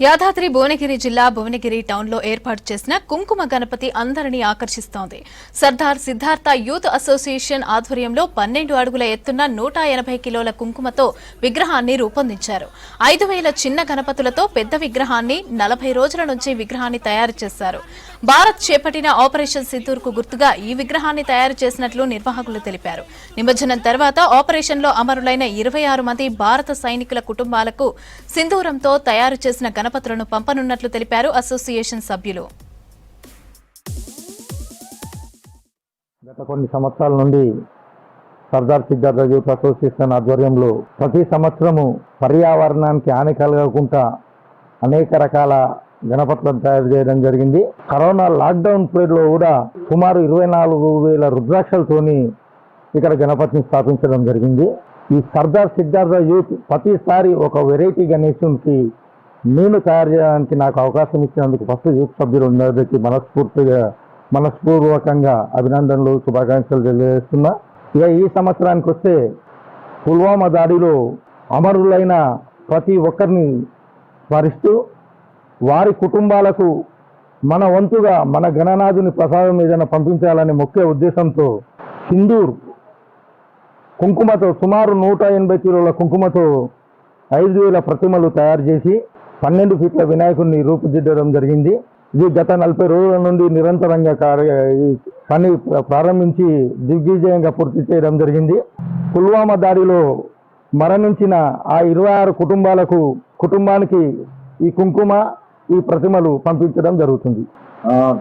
యాదాద్రి భువనగిరి జిల్లా భువనగిరి టౌన్లో ఏర్పాటు చేసిన కుంకుమ గణపతి అందరినీ ఆకర్షిస్తోంది. సర్దార్ సిద్ధార్థ యూత్ అసోసియేషన్ ఆధ్వర్యంలో 12 అడుగుల ఎత్తున్న 180 కిలోల కుంకుమతో విగ్రహాన్ని రూపొందించారు. 5000 చిన్న గణపతులతో పెద్ద విగ్రహాన్ని 40 రోజుల నుంచి విగ్రహాన్ని తయారు చేశారు. భారత్ చేపట్టిన ఆపరేషన్ సింధూర్ కు గుర్తుగా ఈ విగ్రహాన్ని తయారు చేసినట్లు నిర్వాహకులు తెలిపారు. నిమజ్జనం తర్వాత ఆపరేషన్లో అమరులైన 26 మంది భారత సైనికుల కుటుంబాలకు సింధూరంతో తయారు చేసిన గణపతులను పంపనున్నట్లు తెలిపారు అసోసియేషన్ సభ్యులు. గత కొన్ని సంవత్సరాల నుండి సర్దార్ సిద్ధార్థ యూత్ అసోసియేషన్ ఆధ్వర్యంలో ప్రతి సంవత్సరము పర్యావరణానికి హాని కలగకుండా అనేక రకాల గణపతులను తయారు చేయడం జరిగింది. కరోనా లాక్డౌన్ పీరియడ్లో కూడా సుమారు 24,000 రుద్రాక్షలతోని ఇక్కడ గణపతిని స్థాపించడం జరిగింది. ఈ సర్దార్ సిద్ధార్థ యూత్ ప్రతిసారి ఒక వెరైటీ గణేశునికి నేను తయారు చేయడానికి నాకు అవకాశం ఇచ్చినందుకు ఫస్ట్ యూత్ సభ్యులందరికీ మనస్పూర్వకంగా అభినందనలు, శుభాకాంక్షలు తెలియజేస్తున్నా. ఇక ఈ సంవత్సరానికి వస్తే పుల్వామా దాడిలో అమరులైన ప్రతి ఒక్కరిని స్మరిస్తూ వారి కుటుంబాలకు మన వంతుగా మన గణనాథుని ప్రసాదం ఏదైనా పంపించాలనే ముఖ్య ఉద్దేశంతో సింధూర్ కుంకుమతో సుమారు 180 కిలోల కుంకుమతో 5,000 ప్రతిమలు తయారు చేసి 12 ఫీట్ల వినాయకుడిని రూపుదిద్దడం జరిగింది. ఇది గత 40 రోజుల నుండి నిరంతరంగా ఈ పని ప్రారంభించి దిగ్విజయంగా పూర్తి చేయడం జరిగింది. పుల్వామా దాడిలో మరణించిన ఆ 26 కుటుంబానికి ఈ కుంకుమ, ఈ ప్రతిమలు పంపించడం జరుగుతుంది.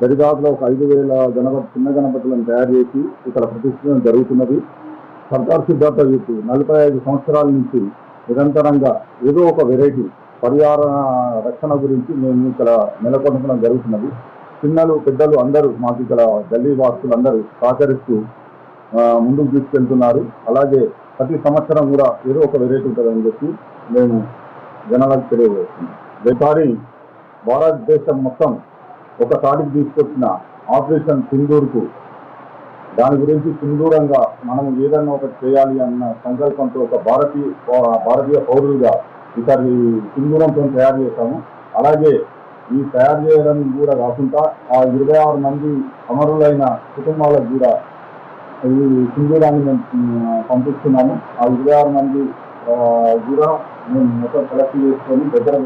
దరిదాపులో ఒక 5,000 చిన్న గణపతులను తయారు చేసి ఇక్కడ ప్రతిష్ఠించడం జరుగుతున్నది. సర్దార్ సిద్ధార్థ యూత్ 45 సంవత్సరాల నుంచి నిరంతరంగా ఏదో ఒక వెరైటీ పర్యావరణ రక్షణ గురించి మేము ఇక్కడ నెలకొల్పడం జరుగుతున్నది. చిన్నలు పెద్దలు అందరూ మాకు ఇక్కడ గల్లీ వాసులు అందరూ సహకరిస్తూ ముందుకు తీసుకెళ్తున్నారు. అలాగే ప్రతి సంవత్సరం కూడా ఏదో ఒక వెరైటీ ఉంటుందని చెప్పి మేము జనాలకు తెలియజేస్తున్నాం. ఈసారి భారతదేశం మొత్తం ఒకసారికి తీసుకొచ్చిన ఆపరేషన్ సింధూర్కు దాని గురించి సింధూరంగా మనం ఏదన్నా ఒకటి చేయాలి అన్న సంకల్పంతో ఒక భారతీయ పౌరులుగా ఈసారి సింధూరంతో తయారు చేశాము. అలాగే ఈ తయారు చేయడం కూడా కాకుండా ఆ 26 మంది అమరులైన కుటుంబాలకు కూడా ఈ సింధూరాన్ని మేము పంపిస్తున్నాము. ఆ 26 మంది కూడా మేము మొత్తం కలెక్ట్ చేసుకొని దగ్గర